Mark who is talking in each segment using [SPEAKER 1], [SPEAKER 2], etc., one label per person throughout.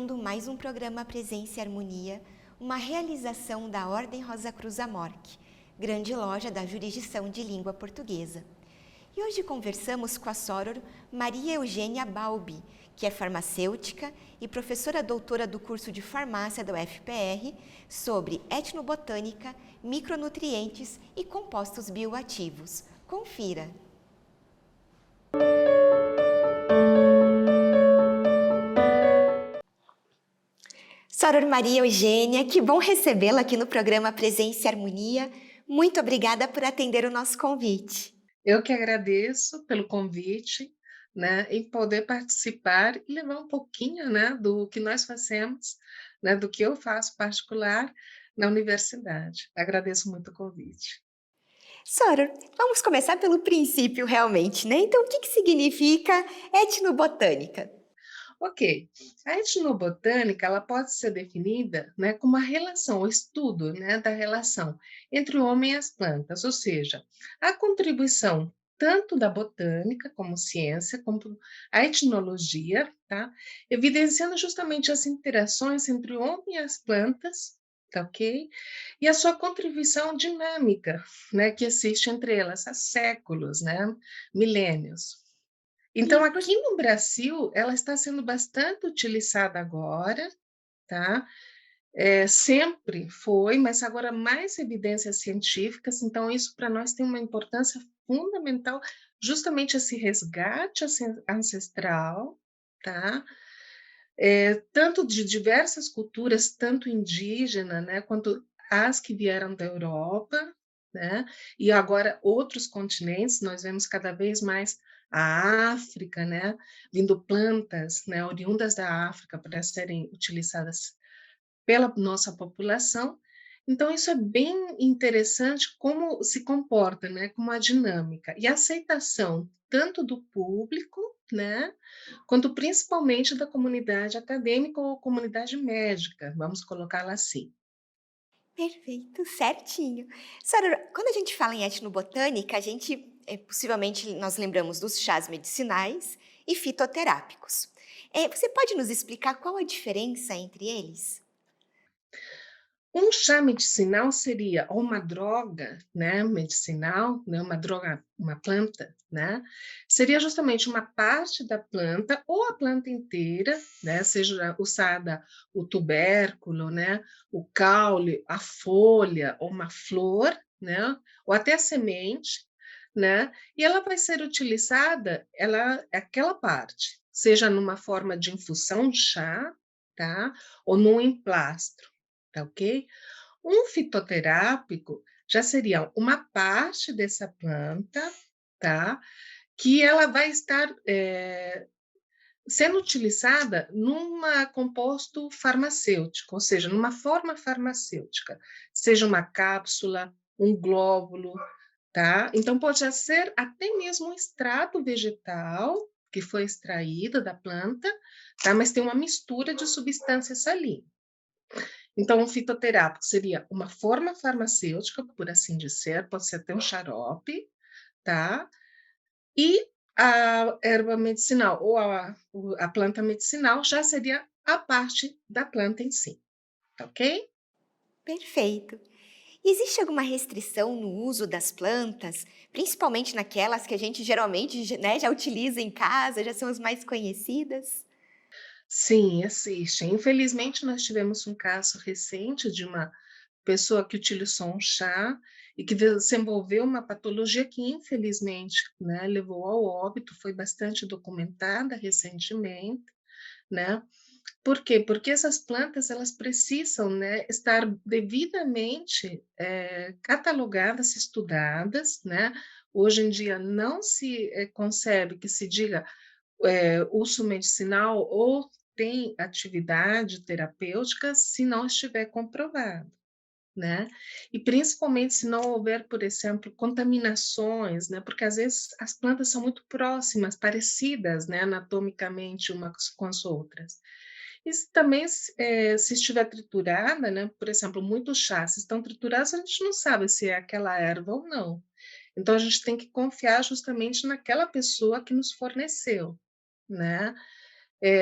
[SPEAKER 1] começando mais um programa Presença e Harmonia, uma realização da Ordem Rosa Cruz Amorque, grande loja da jurisdição de língua portuguesa. E hoje conversamos com a Soror Maria Eugênia Balbi, que é farmacêutica e professora doutora do curso de farmácia da UFPR, sobre etnobotânica, micronutrientes e compostos bioativos. Confira! Soror Maria Eugênia, que bom recebê-la aqui no programa Presença e Harmonia. Muito obrigada por atender o nosso convite.
[SPEAKER 2] Eu que agradeço pelo convite, né, em poder participar e levar um pouquinho, né, do que nós fazemos, né, do que eu faço particular na universidade. Agradeço muito o convite.
[SPEAKER 1] Soror, vamos começar pelo princípio realmente, né? Então, o que significa etnobotânica?
[SPEAKER 2] Ok, a etnobotânica ela pode ser definida, né, como a relação, o estudo, né, da relação entre o homem e as plantas, ou seja, a contribuição tanto da botânica como ciência, como a etnologia, tá, evidenciando justamente as interações entre o homem e as plantas, tá ok? E a sua contribuição dinâmica, né, que existe entre elas há séculos, né, milênios. Então,
[SPEAKER 1] E
[SPEAKER 2] aqui no Brasil, ela está sendo bastante utilizada agora, tá? Sempre foi, mas agora mais evidências científicas, então isso para nós tem uma importância fundamental, justamente esse resgate ancestral, tá? Tanto de diversas culturas, tanto indígena, né, quanto as que vieram da Europa, né, e agora outros continentes, nós vemos cada vez mais a África, né, vindo plantas, né, oriundas da África para serem utilizadas pela nossa população. Então, isso é bem interessante como se comporta, né, como a dinâmica e a aceitação tanto do público, né, quanto principalmente da comunidade acadêmica ou comunidade médica, vamos colocá-la assim.
[SPEAKER 1] perfeito, certinho. Soror, quando a gente fala em etnobotânica, a gente possivelmente nós lembramos dos chás medicinais e fitoterápicos. Você pode nos explicar qual a diferença entre eles?
[SPEAKER 2] Um chá medicinal seria uma droga, né, medicinal, né, uma droga, uma planta, né, seria justamente uma parte da planta ou a planta inteira, né, seja usada o tubérculo, né, o caule, a folha ou uma flor, né, ou até a semente, né, e ela vai ser utilizada, aquela parte, seja numa forma de infusão de chá, tá, ou num emplastro, tá ok? Um fitoterápico já seria uma parte dessa planta, tá? Que ela vai estar sendo utilizada numa composto farmacêutico, ou seja, numa forma farmacêutica, seja uma cápsula, um glóbulo, tá? Então pode ser até mesmo um extrato vegetal que foi extraído da planta, tá? Mas tem uma mistura de substâncias ali. Então, um fitoterápico seria uma forma farmacêutica, por assim dizer, pode ser até um xarope, tá? E a erva medicinal ou a planta medicinal já seria a parte da planta em si, tá ok?
[SPEAKER 1] Perfeito. Existe alguma restrição no uso das plantas, principalmente naquelas que a gente geralmente, né, já utiliza em casa, já são as mais conhecidas?
[SPEAKER 2] Sim, existe. Infelizmente, nós tivemos um caso recente de uma pessoa que utilizou um chá e que desenvolveu uma patologia que, infelizmente, né, levou ao óbito, foi bastante documentada recentemente, né? Por quê? Porque essas plantas elas precisam, né, estar devidamente catalogadas, estudadas, né? Hoje em dia não se concebe que se diga uso medicinal ou tem atividade terapêutica se não estiver comprovado, né? E principalmente se não houver, por exemplo, contaminações, né? Porque às vezes as plantas são muito próximas, parecidas, né, anatomicamente umas com as outras. E se também se estiver triturada, né? Por exemplo, muitos chás estão triturados, a gente não sabe se é aquela erva ou não. Então a gente tem que confiar justamente naquela pessoa que nos forneceu, né?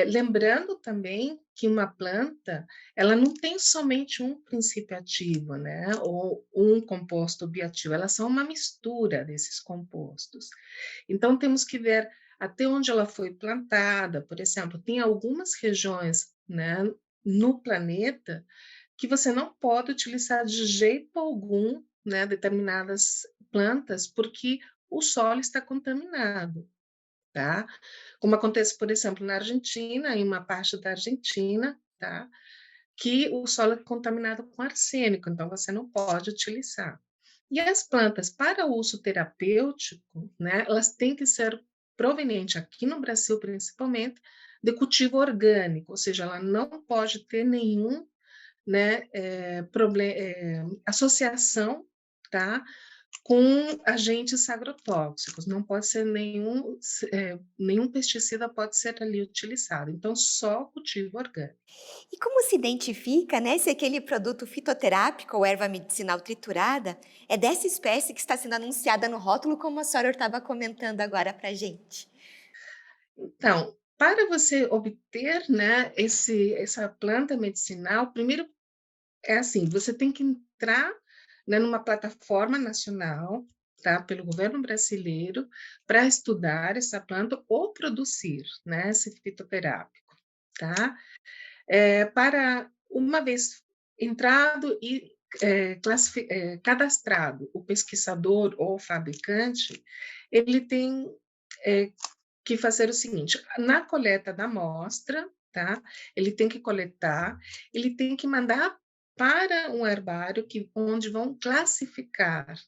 [SPEAKER 2] Lembrando também que uma planta, ela não tem somente um princípio ativo, né, ou um composto bioativo, elas são uma mistura desses compostos. Então temos que ver até onde ela foi plantada, por exemplo, tem algumas regiões, né, no planeta que você não pode utilizar de jeito algum, né, determinadas plantas, porque o solo está contaminado, tá? Como acontece, por exemplo, na Argentina, em uma parte da Argentina, tá? Que o solo é contaminado com arsênico, então você não pode utilizar. E as plantas para uso terapêutico, né, elas têm que ser provenientes, aqui no Brasil principalmente, de cultivo orgânico, ou seja, ela não pode ter nenhum, né, associação, tá, com agentes agrotóxicos, não pode ser nenhum pesticida pode ser ali utilizado, então só cultivo orgânico.
[SPEAKER 1] E como se identifica, né, se aquele produto fitoterápico ou erva medicinal triturada é dessa espécie que está sendo anunciada no rótulo, como a senhora estava comentando agora para gente?
[SPEAKER 2] Então, para você obter, né, essa planta medicinal, primeiro é assim, você tem que entrar, né, numa plataforma nacional, tá, pelo governo brasileiro, para estudar essa planta ou produzir, né, esse fitoterápico, tá? Para uma vez entrado e cadastrado o pesquisador ou o fabricante, ele tem é, que fazer o seguinte: na coleta da amostra, tá? Ele tem que coletar, ele tem que mandar para um herbário onde vão classificar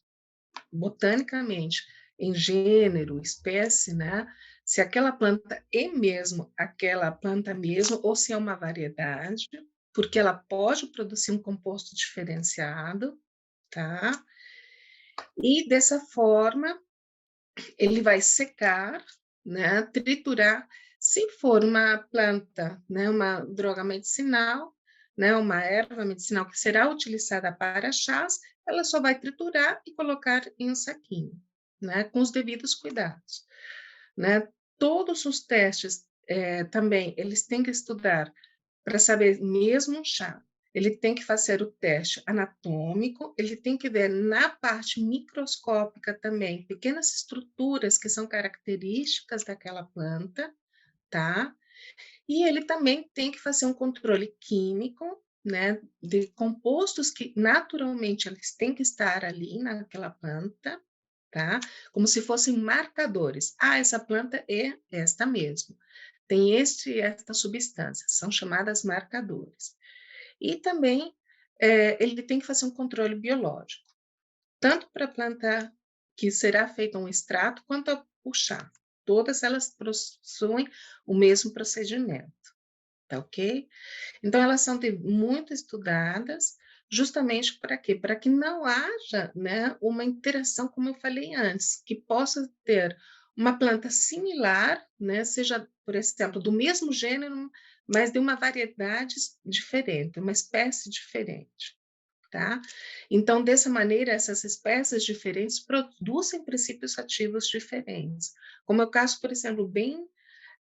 [SPEAKER 2] botanicamente, em gênero, espécie, né? Se aquela planta é mesmo aquela planta mesmo, ou se é uma variedade, porque ela pode produzir um composto diferenciado, tá? E dessa forma, ele vai secar, né? Triturar. Se for uma planta, né? Uma droga medicinal, né? Uma erva medicinal que será utilizada para chás, ela só vai triturar e colocar em um saquinho, né? Com os devidos cuidados, né? Todos os testes também eles têm que estudar para saber mesmo um chá. Ele tem que fazer o teste anatômico, ele tem que ver na parte microscópica também pequenas estruturas que são características daquela planta, tá? E ele também tem que fazer um controle químico, né, de compostos que naturalmente eles têm que estar ali naquela planta, tá? Como se fossem marcadores. Ah, essa planta é esta mesmo. Tem esta substância, são chamadas marcadores. E também ele tem que fazer um controle biológico, tanto para a planta que será feito um extrato, quanto o chá. Todas elas possuem o mesmo procedimento, tá ok? Então, elas são muito estudadas, justamente para quê? Para que não haja, né, uma interação, como eu falei antes, que possa ter uma planta similar, né, seja, por exemplo, do mesmo gênero, mas de uma variedade diferente, uma espécie diferente, tá? Então, dessa maneira, essas espécies diferentes produzem princípios ativos diferentes, como é o caso, por exemplo, bem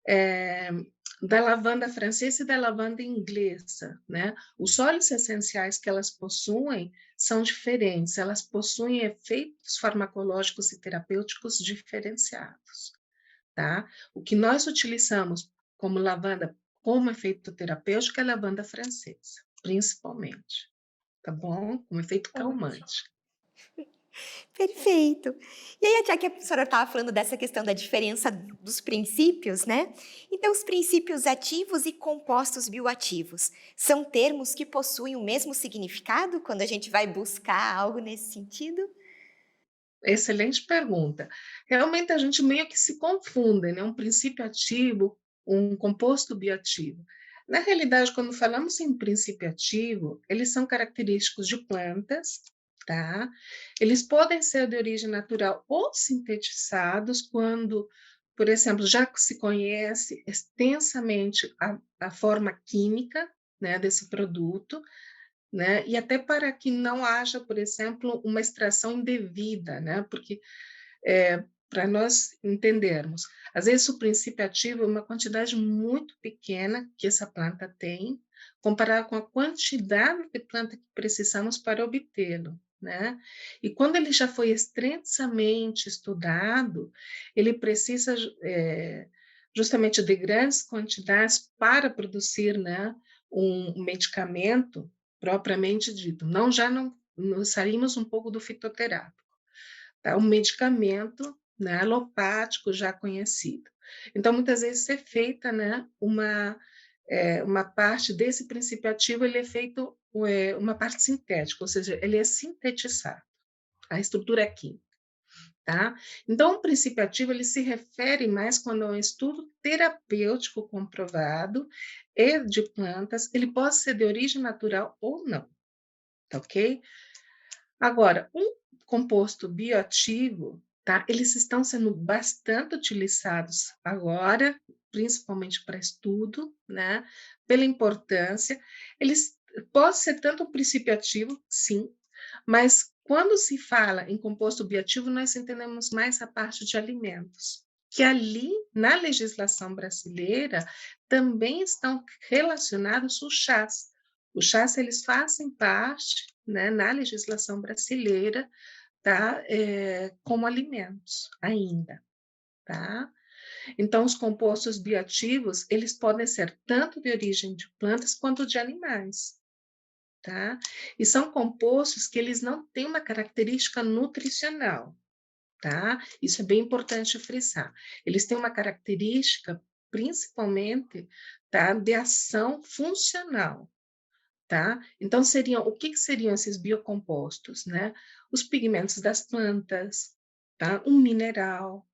[SPEAKER 2] é, da lavanda francesa e da lavanda inglesa, né? Os óleos essenciais que elas possuem são diferentes, elas possuem efeitos farmacológicos e terapêuticos diferenciados, tá? O que nós utilizamos como lavanda como efeito terapêutico é a lavanda francesa, principalmente, tá bom? Como efeito
[SPEAKER 1] Ótimo.
[SPEAKER 2] calmante.
[SPEAKER 1] Perfeito. E aí, já que a senhora estava falando dessa questão da diferença dos princípios, né? Então, os princípios ativos e compostos bioativos são termos que possuem o mesmo significado quando a gente vai buscar algo nesse sentido?
[SPEAKER 2] Excelente pergunta. Realmente a gente meio que se confunde, né? Um princípio ativo, um composto bioativo. Na realidade, quando falamos em princípio ativo, eles são característicos de plantas, tá? Eles podem ser de origem natural ou sintetizados quando, por exemplo, já se conhece extensamente a forma química, né, desse produto, né? E até para que não haja, por exemplo, uma extração indevida, né? Porque para nós entendermos. Às vezes, o princípio ativo é uma quantidade muito pequena que essa planta tem, comparado com a quantidade de planta que precisamos para obtê-lo, né? E quando ele já foi extensamente estudado, ele precisa justamente de grandes quantidades para produzir, né, um medicamento propriamente dito. Não saímos um pouco do fitoterápico, tá? Um medicamento, né, alopático já conhecido. Então, muitas vezes é feita, né, uma parte desse princípio ativo, ele é feito uma parte sintética, ou seja, ele é sintetizado, a estrutura é química, tá? Então, o princípio ativo, ele se refere mais quando é um estudo terapêutico comprovado e de plantas, ele pode ser de origem natural ou não, tá ok? Agora, um composto bioativo, tá? Eles estão sendo bastante utilizados agora, principalmente para estudo, né? Pela importância. Eles pode ser tanto um princípio ativo, sim, mas quando se fala em composto bioativo, nós entendemos mais a parte de alimentos, que ali, na legislação brasileira, também estão relacionados os chás. Os chás, eles fazem parte, né, na legislação brasileira, tá, como alimentos ainda, tá? Então, os compostos bioativos, eles podem ser tanto de origem de plantas quanto de animais, tá? E são compostos que eles não têm uma característica nutricional, tá? Isso é bem importante frisar. Eles têm uma característica, principalmente, tá, de ação funcional, tá? Então, o que que seriam esses biocompostos, né? Os pigmentos das plantas, tá? Um mineral,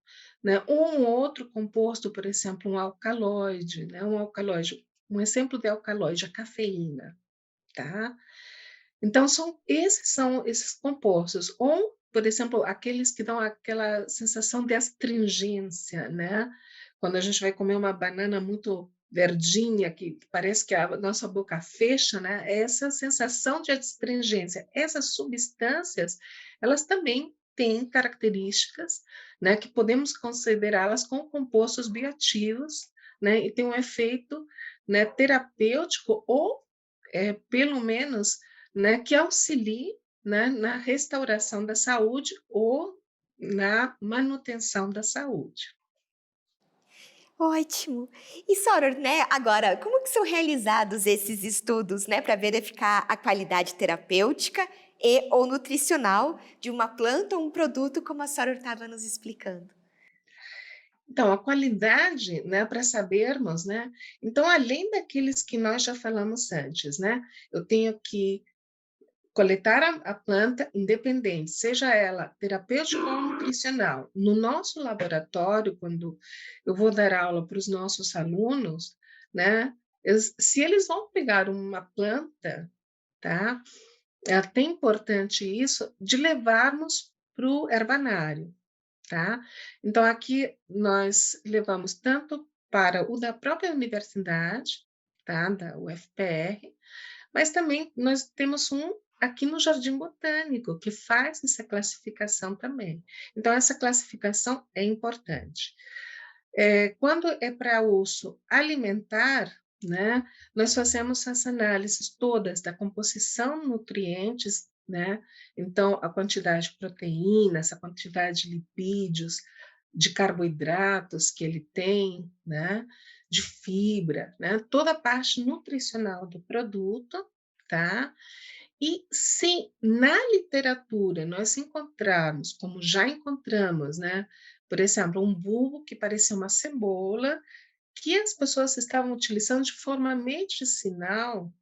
[SPEAKER 2] né? Um outro composto, por exemplo, um alcaloide, né? Um exemplo de alcaloide, a cafeína, tá? Então, são esses compostos, ou, por exemplo, aqueles que dão aquela sensação de astringência, né? Quando a gente vai comer uma banana muito verdinha, que parece que a nossa boca fecha, né? Essa sensação de astringência, essas substâncias, elas também têm características, né, que podemos considerá-las como compostos bioativos, né, e tem um efeito, né, terapêutico ou, pelo menos, né, que auxilie, né, na restauração da saúde ou na manutenção da saúde.
[SPEAKER 1] Ótimo. E Soror, né, agora, como que são realizados esses estudos, né, para verificar a qualidade terapêutica e ou nutricional de uma planta ou um produto, como a Soror estava nos explicando?
[SPEAKER 2] Então, a qualidade, né, para sabermos, né, então além daqueles que nós já falamos antes, né, eu tenho que coletar a planta independente, seja ela terapêutica ou nutricional. No nosso laboratório, quando eu vou dar aula para os nossos alunos, né, se eles vão pegar uma planta, tá, é até importante isso, de levarmos para o herbanário, tá? Então, aqui nós levamos tanto para o da própria universidade, tá, da UFPR, mas também nós temos um aqui no Jardim Botânico, que faz essa classificação também. Então, essa classificação é importante. Quando é para uso alimentar, né, nós fazemos as análises todas da composição de nutrientes, né? Então, a quantidade de proteínas, a quantidade de lipídios, de carboidratos que ele tem, né? De fibra, né? Toda a parte nutricional do produto, tá? E se na literatura nós encontrarmos, como já encontramos, né? Por exemplo, um bulbo que parecia uma cebola, que as pessoas estavam utilizando de forma medicinal,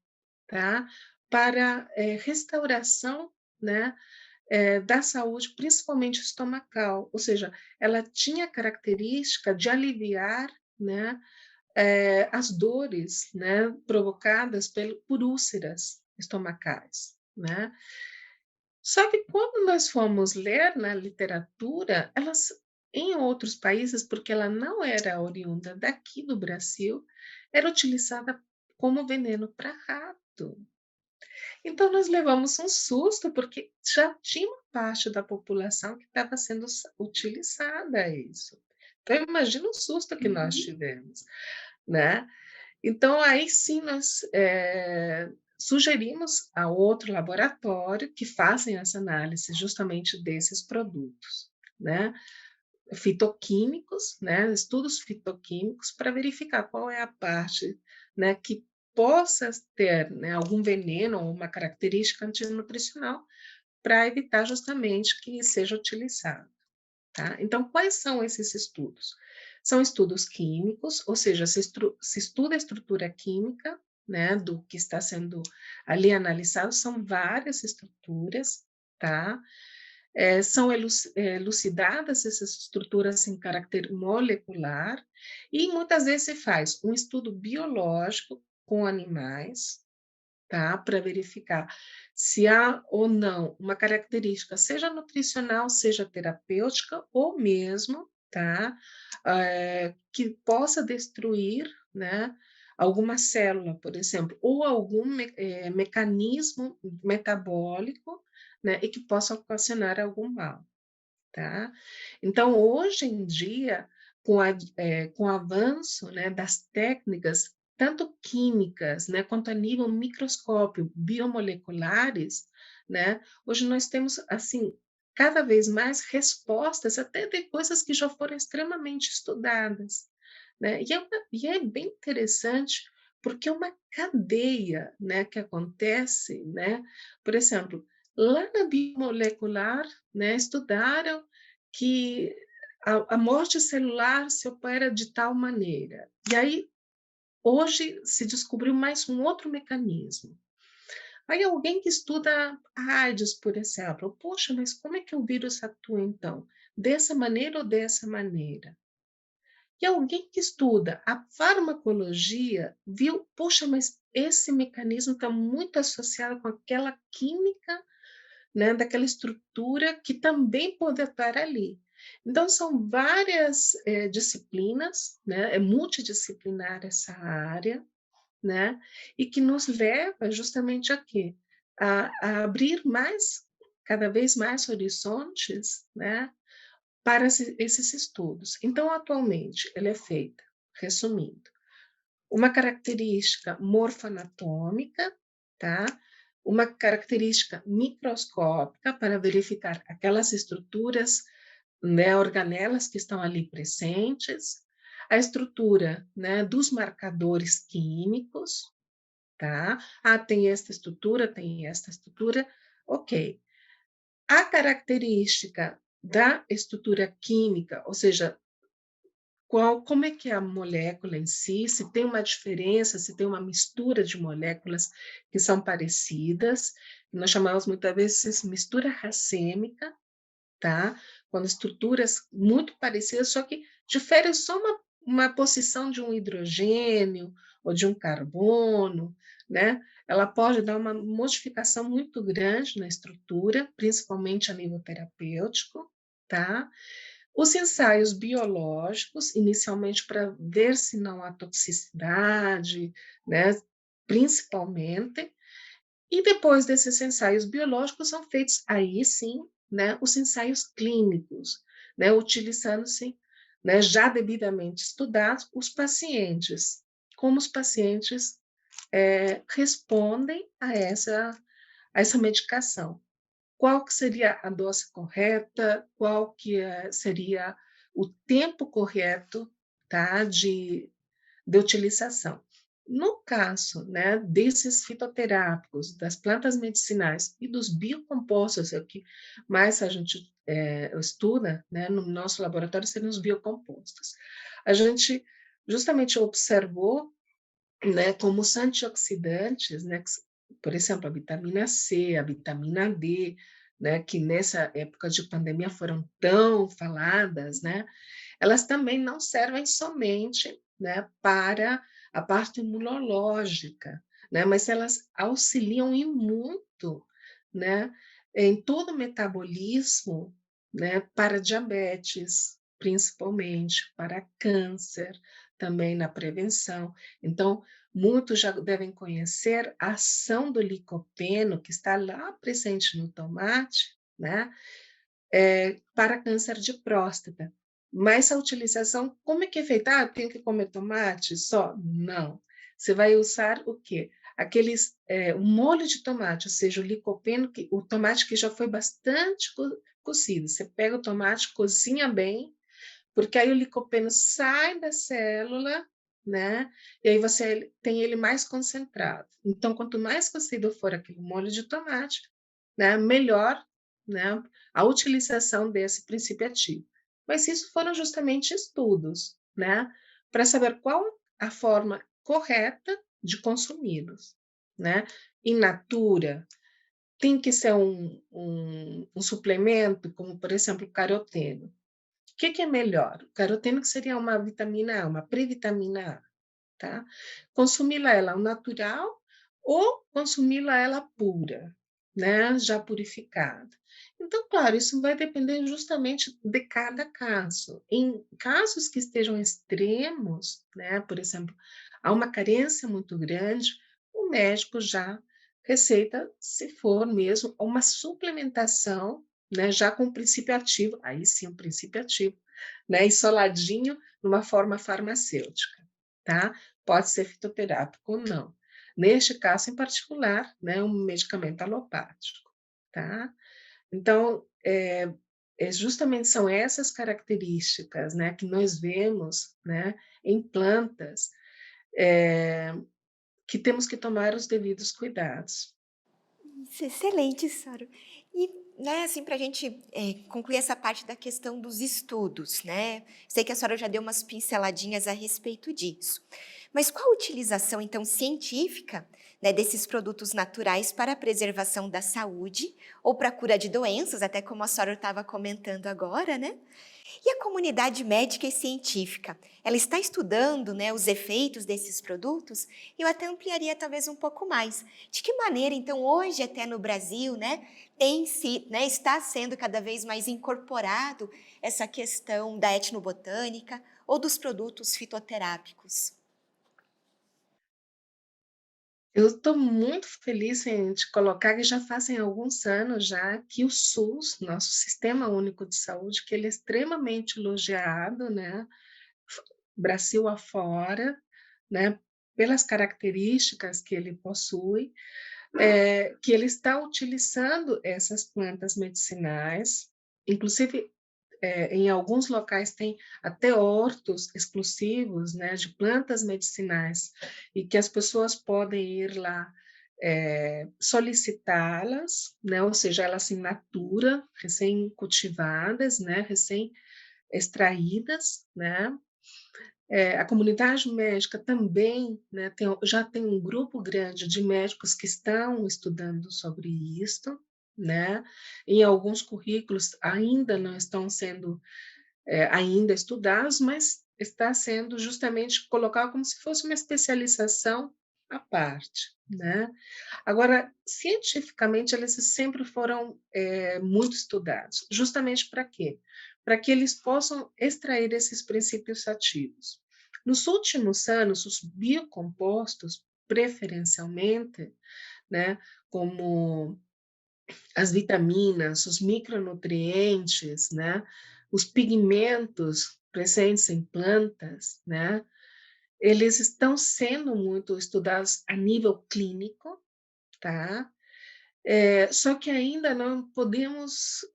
[SPEAKER 2] tá? Para restauração, né? Da saúde, principalmente estomacal, ou seja, ela tinha a característica de aliviar, né? As dores, né, provocadas por úlceras estomacais, né? Só que quando nós fomos ler na literatura, elas em outros países, porque ela não era oriunda daqui do Brasil, era utilizada como veneno para rato. Então nós levamos um susto, porque já tinha uma parte da população que estava sendo utilizada a isso. Então imagina o susto que nós
[SPEAKER 1] Uhum.
[SPEAKER 2] tivemos, né. Então aí sim nós, sugerimos a outro laboratório que façam essa análise justamente desses produtos, né, fitoquímicos, né, estudos fitoquímicos para verificar qual é a parte, né, que possa ter, né, algum veneno ou uma característica antinutricional para evitar justamente que seja utilizado, tá. Então quais são esses estudos? São estudos químicos, ou seja, se estuda a estrutura química, né, do que está sendo ali analisado, são várias estruturas, tá. São elucidadas essas estruturas em caráter molecular, e muitas vezes se faz um estudo biológico com animais, tá, para verificar se há ou não uma característica, seja nutricional, seja terapêutica, ou mesmo, tá, que possa destruir, né, alguma célula, por exemplo, ou algum mecanismo metabólico, né, e que possa ocasionar algum mal, tá. Então, hoje em dia, com o avanço, né, das técnicas, tanto químicas, né, quanto a nível microscópio, biomoleculares, né, hoje nós temos, assim, cada vez mais respostas até de coisas que já foram extremamente estudadas, né. E é bem interessante, porque é uma cadeia, né, que acontece, né. Por exemplo, lá na biomolecular, né, estudaram que a morte celular se opera de tal maneira. E aí, hoje, se descobriu mais um outro mecanismo. Aí alguém que estuda a AIDS, por exemplo, poxa, mas como é que o vírus atua então? Dessa maneira ou dessa maneira? E alguém que estuda a farmacologia viu, poxa, mas esse mecanismo está muito associado com aquela química, né, daquela estrutura que também pode estar ali. Então são várias, disciplinas, né, é multidisciplinar essa área, né, e que nos leva justamente a quê? A abrir mais, cada vez mais horizontes, né, para esses estudos. Então atualmente ele é feita, resumindo, uma característica morfoanatômica, tá? Uma característica microscópica para verificar aquelas estruturas, né, organelas que estão ali presentes, a estrutura, né, dos marcadores químicos, tá? Ah, tem esta estrutura, ok. A característica da estrutura química, ou seja, como é que é a molécula em si, se tem uma diferença, se tem uma mistura de moléculas que são parecidas, nós chamamos muitas vezes mistura racêmica, tá? Quando estruturas muito parecidas, só que diferem só uma posição de um hidrogênio ou de um carbono, né? Ela pode dar uma modificação muito grande na estrutura, principalmente a nível terapêutico, tá? Os ensaios biológicos, inicialmente para ver se não há toxicidade, né, principalmente, e depois desses ensaios biológicos são feitos, aí sim, né, os ensaios clínicos, né, utilizando-se, né, já devidamente estudados, os pacientes, como os pacientes respondem a essa medicação. Qual que seria a dose correta, qual que seria o tempo correto, tá, de utilização. No caso, né, desses fitoterápicos, das plantas medicinais e dos biocompostos, é o que mais a gente estuda, né, no nosso laboratório, seriam os biocompostos. A gente justamente observou, né, como os antioxidantes, né, por exemplo, a vitamina C, a vitamina D, né, que nessa época de pandemia foram tão faladas, né, elas também não servem somente, né, para a parte imunológica, né, mas elas auxiliam e muito, né, em todo o metabolismo, né, para diabetes, principalmente, para câncer, também na prevenção. Então, muitos já devem conhecer a ação do licopeno, que está lá presente no tomate, né, para câncer de próstata. Mas a utilização, como é que é feita? Ah, eu tenho que comer tomate só? Não. Você vai usar o quê? O molho de tomate, ou seja, o licopeno, o tomate que já foi bastante cozido. Você pega o tomate, cozinha bem, porque aí o licopeno sai da célula, né? E aí você tem ele mais concentrado. Então, quanto mais cozido for aquele molho de tomate, né, melhor, né, a utilização desse princípio ativo. Mas isso foram justamente estudos, né, para saber qual a forma correta de consumi-los, né? In natura, tem que ser um suplemento, como, por exemplo, o caroteno. O que é melhor? O caroteno, que seria uma vitamina A, uma previtamina A, tá? Consumi-la ela ao natural ou consumi-la ela pura, né? Já purificada. Então, claro, isso vai depender justamente de cada caso. Em casos que estejam extremos, né? Por exemplo, há uma carência muito grande, o médico já receita, se for mesmo, uma suplementação, né? Já com princípio ativo, aí sim, um princípio ativo, né? Isoladinho numa forma farmacêutica, tá? Pode ser fitoterápico ou não. Neste caso em particular, né, um medicamento alopático, tá? Então, justamente são essas características, né, que nós vemos, né, em plantas, que temos que tomar os devidos cuidados.
[SPEAKER 1] Isso, excelente, Soro. E, né, assim, para a gente concluir essa parte da questão dos estudos, né? Sei que a senhora já deu umas pinceladinhas a respeito disso. Mas qual a utilização, então, científica, né, desses produtos naturais para a preservação da saúde ou para a cura de doenças, até como a senhora estava comentando agora, né? E a comunidade médica e científica, ela está estudando, né, os efeitos desses produtos? Eu até ampliaria talvez um pouco mais. De que maneira, então, hoje até no Brasil, né, está sendo cada vez mais incorporado essa questão da etnobotânica ou dos produtos fitoterápicos?
[SPEAKER 2] Eu estou muito feliz em te colocar que já fazem alguns anos já que o SUS, nosso Sistema Único de Saúde, que ele é extremamente elogiado, né, Brasil afora, né, pelas características que ele possui, que ele está utilizando essas plantas medicinais, inclusive em alguns locais tem até hortos exclusivos, né, de plantas medicinais, e que as pessoas podem ir lá solicitá-las, né, ou seja, elas in natura, recém-cultivadas, né, recém-extraídas, né. A comunidade médica também, né, já tem um grupo grande de médicos que estão estudando sobre isto, né. Em alguns currículos ainda não estão sendo ainda estudados, mas está sendo justamente colocado como se fosse uma especialização à parte, né. Agora, cientificamente, eles sempre foram muito estudados, justamente para quê? Para que eles possam extrair esses princípios ativos. Nos últimos anos, os biocompostos, preferencialmente, né, como as vitaminas, os micronutrientes, né, os pigmentos presentes em plantas, né, eles estão sendo muito estudados a nível clínico, tá? Só que ainda não podemos,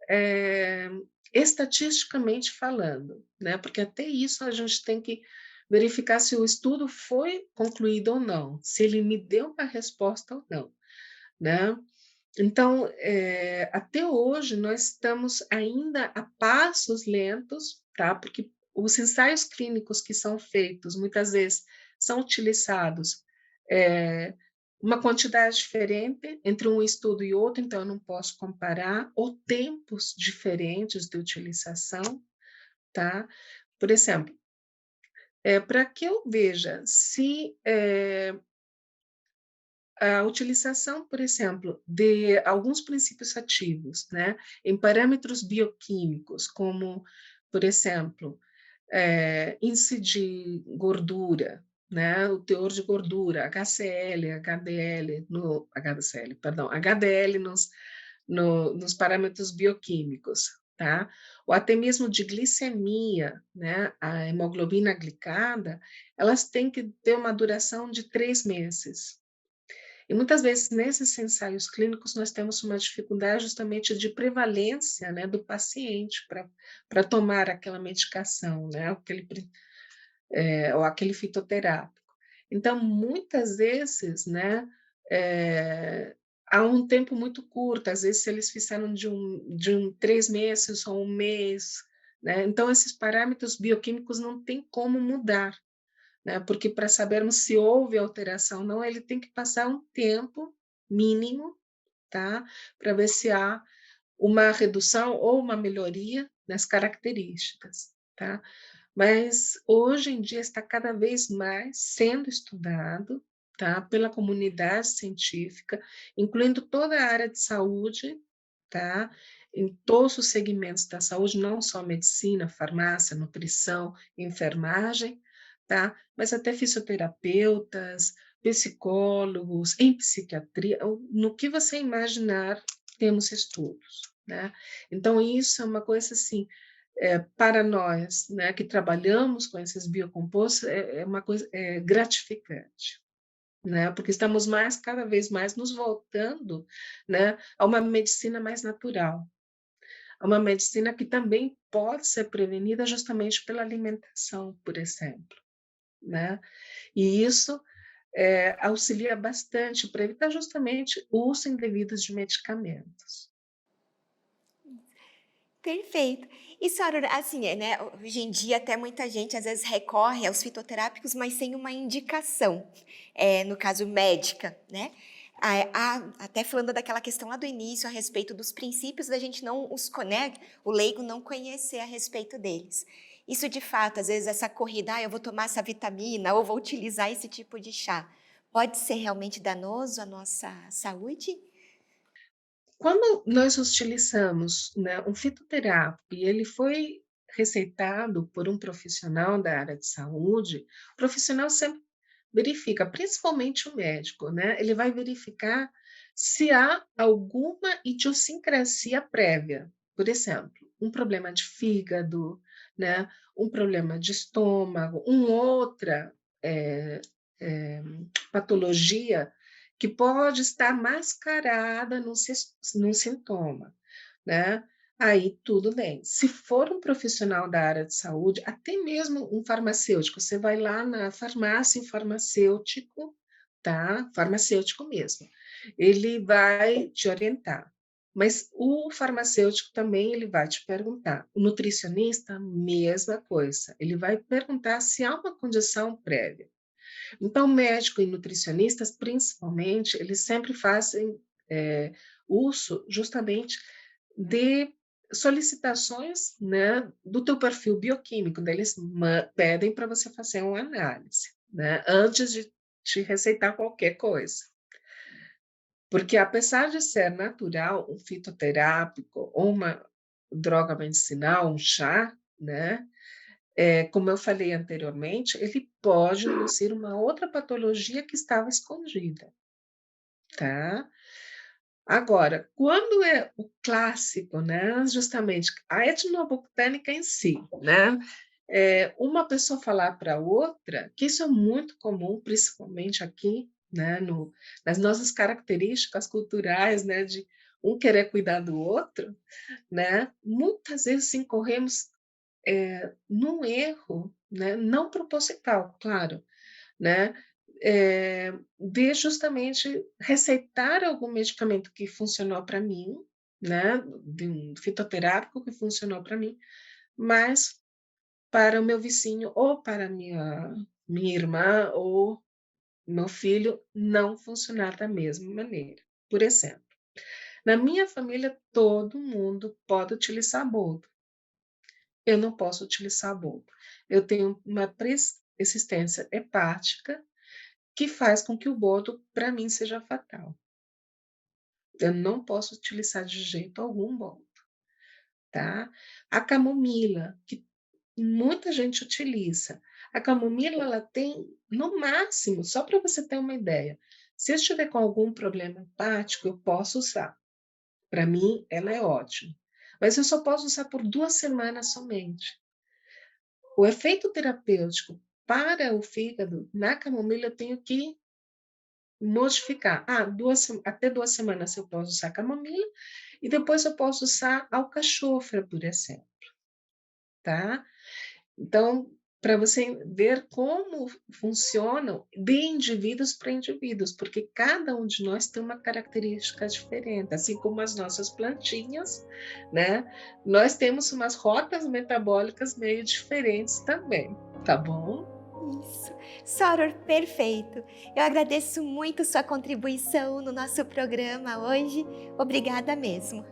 [SPEAKER 2] estatisticamente falando, né, porque até isso a gente tem que verificar se o estudo foi concluído ou não, se ele me deu uma resposta ou não, né. Então, até hoje nós estamos ainda a passos lentos, tá, porque os ensaios clínicos que são feitos, muitas vezes, são utilizados, eh, uma quantidade diferente entre um estudo e outro, então eu não posso comparar, ou tempos diferentes de utilização, tá. Por exemplo, para que eu veja se, a utilização, por exemplo, de alguns princípios ativos, né, em parâmetros bioquímicos, como, por exemplo, índice de gordura, né, o teor de gordura, HCl, HDL, no HCl, perdão, HDL nos parâmetros bioquímicos, tá? Ou até mesmo de glicemia, né, a hemoglobina glicada, elas têm que ter uma duração de 3 meses. E muitas vezes nesses ensaios clínicos nós temos uma dificuldade justamente de prevalência, né, do paciente para tomar aquela medicação, né, ou aquele fitoterápico. Então, muitas vezes, né, há um tempo muito curto, às vezes eles fizeram de 3 meses ou 1 mês, né, então esses parâmetros bioquímicos não tem como mudar, né, porque para sabermos se houve alteração ou não, ele tem que passar um tempo mínimo, tá, para ver se há uma redução ou uma melhoria nas características, tá. Mas hoje em dia está cada vez mais sendo estudado, tá, pela comunidade científica, incluindo toda a área de saúde, tá, em todos os segmentos da saúde, não só medicina, farmácia, nutrição, enfermagem, tá, mas até fisioterapeutas, psicólogos, em psiquiatria, no que você imaginar, temos estudos, né. Então isso é uma coisa, assim, para nós, né, que trabalhamos com esses biocompostos, é uma coisa gratificante, né, porque estamos cada vez mais nos voltando, né, a uma medicina mais natural, a uma medicina que também pode ser prevenida justamente pela alimentação, por exemplo, né, e isso auxilia bastante para evitar justamente o uso indevido de medicamentos.
[SPEAKER 1] Perfeito. E senhora, assim, né, hoje em dia até muita gente às vezes recorre aos fitoterápicos, mas sem uma indicação, no caso médica, né. Até falando daquela questão lá do início a respeito dos princípios da gente não né, o leigo não conhecer a respeito deles. Isso de fato, às vezes essa corrida: eu vou tomar essa vitamina ou vou utilizar esse tipo de chá", pode ser realmente danoso à nossa saúde?
[SPEAKER 2] Quando nós utilizamos, né, um fitoterápico e ele foi receitado por um profissional da área de saúde, o profissional sempre verifica, principalmente o médico, né, ele vai verificar se há alguma idiosincrasia prévia. Por exemplo, um problema de fígado, né, um problema de estômago, outra, eh patologia que pode estar mascarada num sintoma, né? Aí tudo bem. Se for um profissional da área de saúde, até mesmo um farmacêutico, você vai lá na farmácia, um farmacêutico, tá? Farmacêutico mesmo. Ele vai te orientar. Mas o farmacêutico também ele vai te perguntar. O nutricionista, mesma coisa. Ele vai perguntar se há uma condição prévia. Então, médico e nutricionistas, principalmente, eles sempre fazem uso justamente de solicitações, né, do teu perfil bioquímico, daí eles pedem para você fazer uma análise, né, antes de te receitar qualquer coisa. Porque apesar de ser natural, um fitoterápico ou uma droga medicinal, um chá, né, como eu falei anteriormente, ele pode induzir uma outra patologia que estava escondida, tá? Agora, quando é o clássico, né, justamente a etnobotânica em si, né, uma pessoa falar para outra, que isso é muito comum, principalmente aqui, né, nas nossas características culturais, né, de um querer cuidar do outro, né, muitas vezes incorremos num erro, né, não proposital, claro, né, de justamente receitar algum medicamento que funcionou para mim, né, de um fitoterápico que funcionou para mim, mas para o meu vizinho ou para minha irmã ou meu filho não funcionar da mesma maneira. Por exemplo, na minha família todo mundo pode utilizar boldo. Eu não posso utilizar boldo. Eu tenho uma persistência hepática que faz com que o boldo, para mim, seja fatal. Eu não posso utilizar de jeito algum boldo, tá? A camomila, que muita gente utiliza. A camomila, ela tem, no máximo, só para você ter uma ideia, se eu estiver com algum problema hepático, eu posso usar. Para mim, ela é ótima. Mas eu só posso usar por 2 semanas somente. O efeito terapêutico para o fígado, na camomila, eu tenho que modificar. Até 2 semanas eu posso usar camomila, e depois eu posso usar alcachofra, por exemplo, tá? Então, para você ver como funcionam de indivíduos para indivíduos, porque cada um de nós tem uma característica diferente, assim como as nossas plantinhas, né? Nós temos umas rotas metabólicas meio diferentes também, tá bom?
[SPEAKER 1] Isso. Soror, perfeito. Eu agradeço muito sua contribuição no nosso programa hoje. Obrigada mesmo.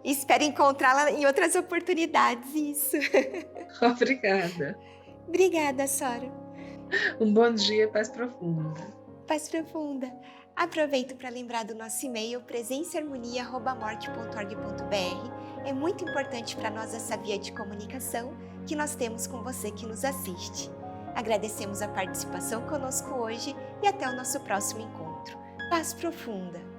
[SPEAKER 1] Espero encontrá-la em outras oportunidades, isso.
[SPEAKER 2] Obrigada.
[SPEAKER 1] Obrigada, Soror.
[SPEAKER 2] Um bom dia, paz profunda.
[SPEAKER 1] Paz profunda. Aproveito para lembrar do nosso e-mail presenciaharmonia@morte.org.br. É muito importante para nós essa via de comunicação que nós temos com você que nos assiste. Agradecemos a participação conosco hoje e até o nosso próximo encontro. Paz profunda.